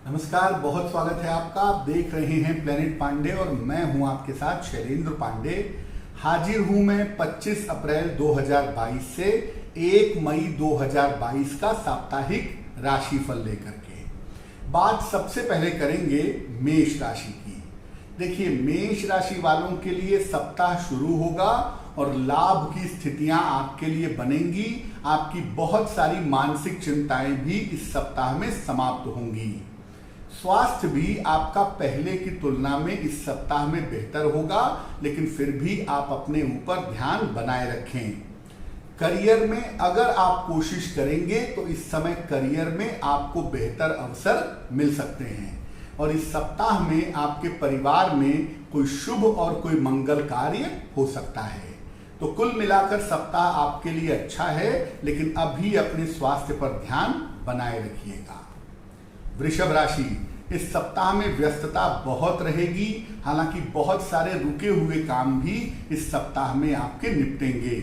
नमस्कार, बहुत स्वागत है आपका। आप देख रहे हैं प्लेनेट पांडे और मैं हूं आपके साथ शैलेंद्र पांडे। हाजिर हूं मैं 25 अप्रैल 2022 से 1 मई 2022 का साप्ताहिक राशिफल लेकर के। बात सबसे पहले करेंगे मेष राशि की। देखिए, मेष राशि वालों के लिए सप्ताह शुरू होगा और लाभ की स्थितियां आपके लिए बनेंगी। आपकी बहुत सारी मानसिक चिंताएं भी इस सप्ताह में समाप्त होंगी। स्वास्थ्य भी आपका पहले की तुलना में इस सप्ताह में बेहतर होगा, लेकिन फिर भी आप अपने ऊपर ध्यान बनाए रखें। करियर में अगर आप कोशिश करेंगे तो इस समय करियर में आपको बेहतर अवसर मिल सकते हैं और इस सप्ताह में आपके परिवार में कोई शुभ और कोई मंगल कार्य हो सकता है। तो कुल मिलाकर सप्ताह आपके लिए अच्छा है, लेकिन अभी अपने स्वास्थ्य पर ध्यान बनाए रखिएगा। वृषभ राशि, इस सप्ताह में व्यस्तता बहुत रहेगी। हालांकि बहुत सारे रुके हुए काम भी इस सप्ताह में आपके निपटेंगे।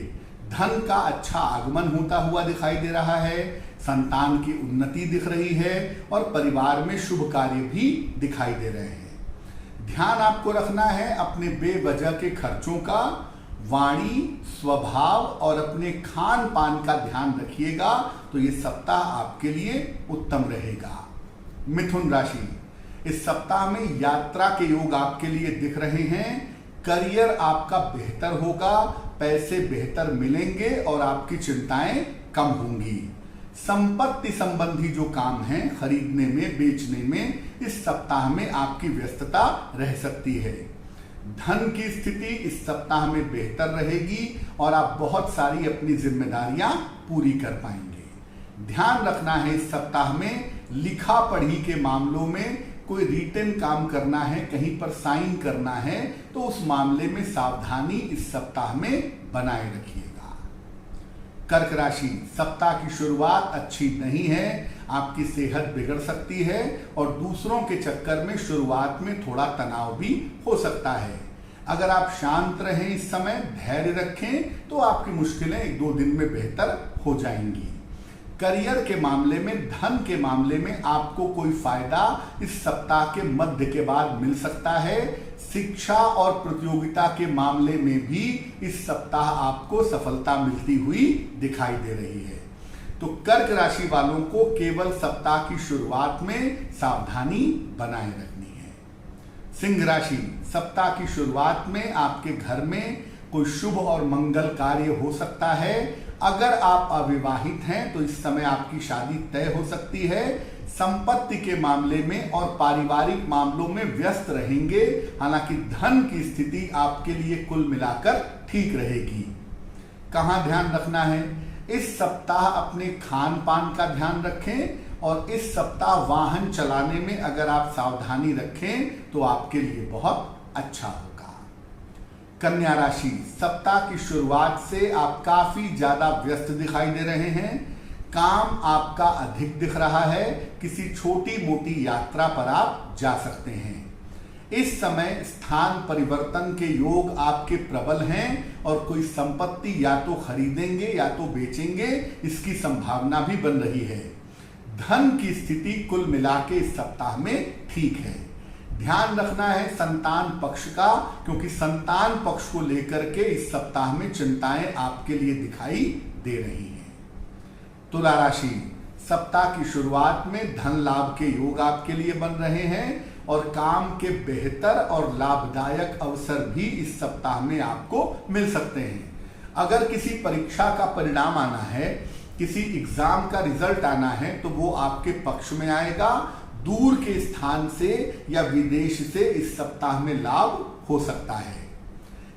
धन का अच्छा आगमन होता हुआ दिखाई दे रहा है, संतान की उन्नति दिख रही है और परिवार में शुभ कार्य भी दिखाई दे रहे हैं। ध्यान आपको रखना है अपने बेवजह के खर्चों का। वाणी, स्वभाव और अपने खान पान का ध्यान रखिएगा तो ये सप्ताह आपके लिए उत्तम रहेगा। मिथुन राशि, इस सप्ताह में यात्रा के योग आपके लिए दिख रहे हैं। करियर आपका बेहतर होगा, पैसे बेहतर मिलेंगे और आपकी चिंताएं कम होंगी। संपत्ति संबंधी जो काम है, खरीदने में, बेचने में, इस सप्ताह में आपकी व्यस्तता रह सकती है। धन की स्थिति इस सप्ताह में बेहतर रहेगी और आप बहुत सारी अपनी जिम्मेदारियां पूरी कर पाएंगे। ध्यान रखना है इस सप्ताह में लिखा पढ़ी के मामलों में कोई रिटन काम करना है, कहीं पर साइन करना है, तो उस मामले में सावधानी इस सप्ताह में बनाए रखिएगा। कर्क राशि, सप्ताह की शुरुआत अच्छी नहीं है। आपकी सेहत बिगड़ सकती है और दूसरों के चक्कर में शुरुआत में थोड़ा तनाव भी हो सकता है। अगर आप शांत रहें, इस समय धैर्य रखें, तो आपकी मुश्किलें 1-2 दिन में बेहतर हो जाएंगी। करियर के मामले में, धन के मामले में आपको कोई फायदा इस सप्ताह के मध्य के बाद मिल सकता है। शिक्षा और प्रतियोगिता के मामले में भी इस सप्ताह आपको सफलता मिलती हुई दिखाई दे रही है। तो कर्क राशि वालों को केवल सप्ताह की शुरुआत में सावधानी बनाए रखनी है। सिंह राशि, सप्ताह की शुरुआत में आपके घर में कोई शुभ और मंगल कार्य हो सकता है। अगर आप अविवाहित हैं तो इस समय आपकी शादी तय हो सकती है। संपत्ति के मामले में और पारिवारिक मामलों में व्यस्त रहेंगे। हालांकि धन की स्थिति आपके लिए कुल मिलाकर ठीक रहेगी। कहां ध्यान रखना है? इस सप्ताह अपने खान पान का ध्यान रखें और इस सप्ताह वाहन चलाने में अगर आप सावधानी रखें तो आपके लिए बहुत अच्छा होगा। कन्या राशि, सप्ताह की शुरुआत से आप काफी ज्यादा व्यस्त दिखाई दे रहे हैं। काम आपका अधिक दिख रहा है। किसी छोटी मोटी यात्रा पर आप जा सकते हैं। इस समय स्थान परिवर्तन के योग आपके प्रबल हैं और कोई संपत्ति या तो खरीदेंगे या तो बेचेंगे, इसकी संभावना भी बन रही है। धन की स्थिति कुल मिला के इस सप्ताह में ठीक है। ध्यान रखना है संतान पक्ष का, क्योंकि संतान पक्ष को लेकर के इस सप्ताह में चिंताएं आपके लिए दिखाई दे रही हैं। तुला राशि, सप्ताह की शुरुआत में धन लाभ के योग आपके लिए बन रहे हैं और काम के बेहतर और लाभदायक अवसर भी इस सप्ताह में आपको मिल सकते हैं। अगर किसी परीक्षा का परिणाम आना है, किसी एग्जाम का रिजल्ट आना है, तो वो आपके पक्ष में आएगा। दूर के स्थान से या विदेश से इस सप्ताह में लाभ हो सकता है।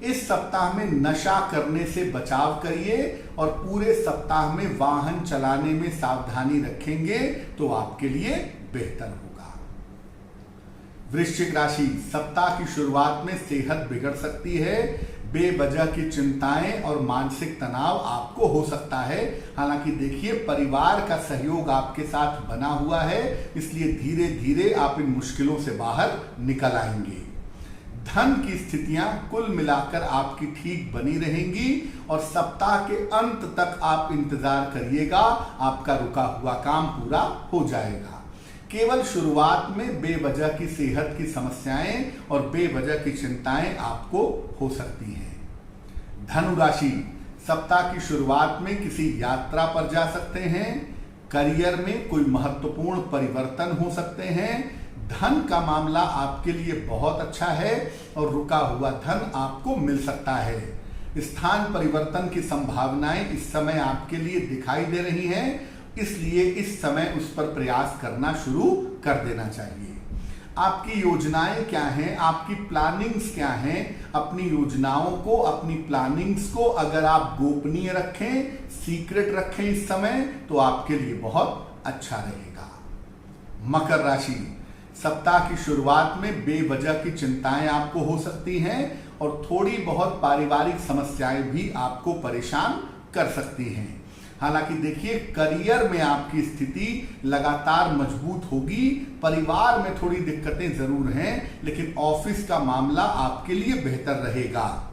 इस सप्ताह में नशा करने से बचाव करिए और पूरे सप्ताह में वाहन चलाने में सावधानी रखेंगे तो आपके लिए बेहतर होगा। वृश्चिक राशि, सप्ताह की शुरुआत में सेहत बिगड़ सकती है। बेवजह की चिंताएं और मानसिक तनाव आपको हो सकता है। हालांकि देखिए, परिवार का सहयोग आपके साथ बना हुआ है, इसलिए धीरे धीरे आप इन मुश्किलों से बाहर निकल आएंगे। धन की स्थितियां कुल मिलाकर आपकी ठीक बनी रहेंगी और सप्ताह के अंत तक आप इंतजार करिएगा, आपका रुका हुआ काम पूरा हो जाएगा। केवल शुरुआत में बेवजह की सेहत की समस्याएं और बेवजह की चिंताएं आपको हो सकती हैं। धनु राशि, सप्ताह की शुरुआत में किसी यात्रा पर जा सकते हैं। करियर में कोई महत्वपूर्ण परिवर्तन हो सकते हैं। धन का मामला आपके लिए बहुत अच्छा है और रुका हुआ धन आपको मिल सकता है। स्थान परिवर्तन की संभावनाएं इस समय आपके लिए दिखाई दे रही हैं, इसलिए इस समय उस पर प्रयास करना शुरू कर देना चाहिए। आपकी योजनाएं क्या हैं, आपकी प्लानिंग्स क्या हैं? अपनी योजनाओं को, अपनी प्लानिंग्स को अगर आप गोपनीय रखें, सीक्रेट रखें इस समय, तो आपके लिए बहुत अच्छा रहेगा। मकर राशि, सप्ताह की शुरुआत में बेवजह की चिंताएं आपको हो सकती हैं और थोड़ी बहुत पारिवारिक समस्याएं भी आपको परेशान कर सकती हैं। हालांकि देखिए, करियर में आपकी स्थिति लगातार मजबूत होगी। परिवार में थोड़ी दिक्कतें जरूर हैं, लेकिन ऑफिस का मामला आपके लिए बेहतर रहेगा।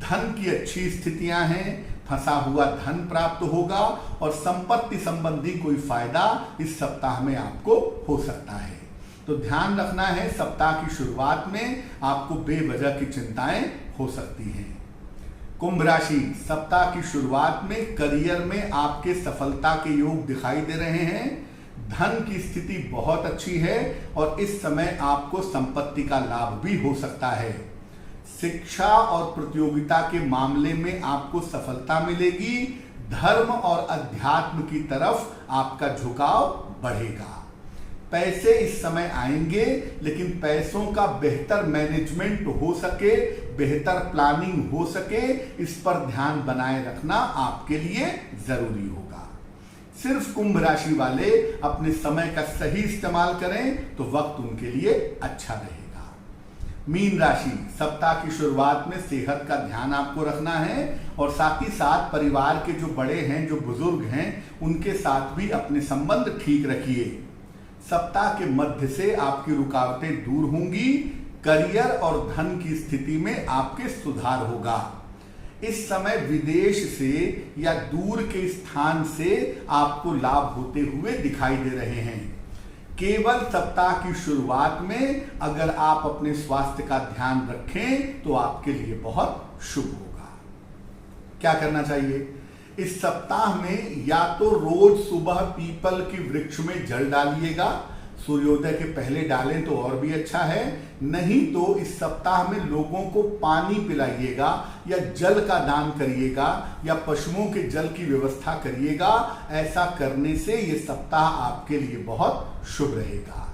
धन की अच्छी स्थितियां हैं, फंसा हुआ धन प्राप्त होगा और संपत्ति संबंधी कोई फायदा इस सप्ताह में आपको हो सकता है। तो ध्यान रखना है, सप्ताह की शुरुआत में आपको बेवजह की चिंताएं हो सकती हैं। कुंभ राशि, सप्ताह की शुरुआत में करियर में आपके सफलता के योग दिखाई दे रहे हैं। धन की स्थिति बहुत अच्छी है और इस समय आपको संपत्ति का लाभ भी हो सकता है। शिक्षा और प्रतियोगिता के मामले में आपको सफलता मिलेगी। धर्म और अध्यात्म की तरफ आपका झुकाव बढ़ेगा। पैसे इस समय आएंगे, लेकिन पैसों का बेहतर मैनेजमेंट हो सके, बेहतर प्लानिंग हो सके, इस पर ध्यान बनाए रखना आपके लिए जरूरी होगा। सिर्फ कुंभ राशि वाले अपने समय का सही इस्तेमाल करें तो वक्त उनके लिए अच्छा रहेगा। मीन राशि, सप्ताह की शुरुआत में सेहत का ध्यान आपको रखना है और साथ ही साथ परिवार के जो बड़े हैं, जो बुजुर्ग हैं, उनके साथ भी अपने संबंध ठीक रखिए। सप्ताह के मध्य से आपकी रुकावटें दूर होंगी। करियर और धन की स्थिति में आपके सुधार होगा। इस समय विदेश से या दूर के स्थान से आपको लाभ होते हुए दिखाई दे रहे हैं। केवल सप्ताह की शुरुआत में अगर आप अपने स्वास्थ्य का ध्यान रखें तो आपके लिए बहुत शुभ होगा। क्या करना चाहिए? इस सप्ताह में या तो रोज सुबह पीपल की वृक्ष में जल डालिएगा, सूर्योदय के पहले डालें तो और भी अच्छा है। नहीं तो इस सप्ताह में लोगों को पानी पिलाइएगा या जल का दान करिएगा या पशुओं के जल की व्यवस्था करिएगा। ऐसा करने से ये सप्ताह आपके लिए बहुत शुभ रहेगा।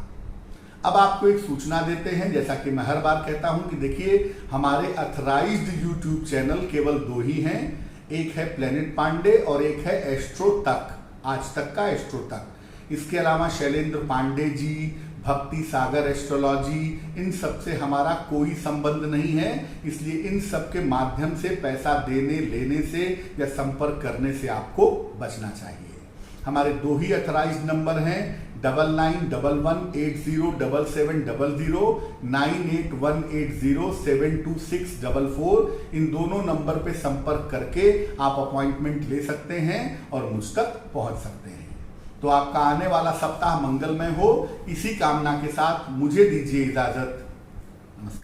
अब आपको एक सूचना देते हैं, जैसा कि मैं हर बार कहता हूं कि देखिए, हमारे अथराइज्ड यूट्यूब चैनल केवल 2 ही हैं। एक है प्लेनेट पांडे और एक है एस्ट्रो तक, आज तक का एस्ट्रो तक। इसके अलावा शैलेंद्र पांडे जी, भक्ति सागर एस्ट्रोलॉजी, इन सब से हमारा कोई संबंध नहीं है। इसलिए इन सब के माध्यम से पैसा देने लेने से या संपर्क करने से आपको बचना चाहिए। हमारे 2 ही अथराइज्ड नंबर हैं, 9911807700, 9818072644। इन दोनों नंबर पे संपर्क करके आप अपॉइंटमेंट ले सकते हैं और मुझ तक पहुंच सकते हैं। तो आपका आने वाला सप्ताह मंगलमय हो, इसी कामना के साथ मुझे दीजिए इजाजत। नमस्कार।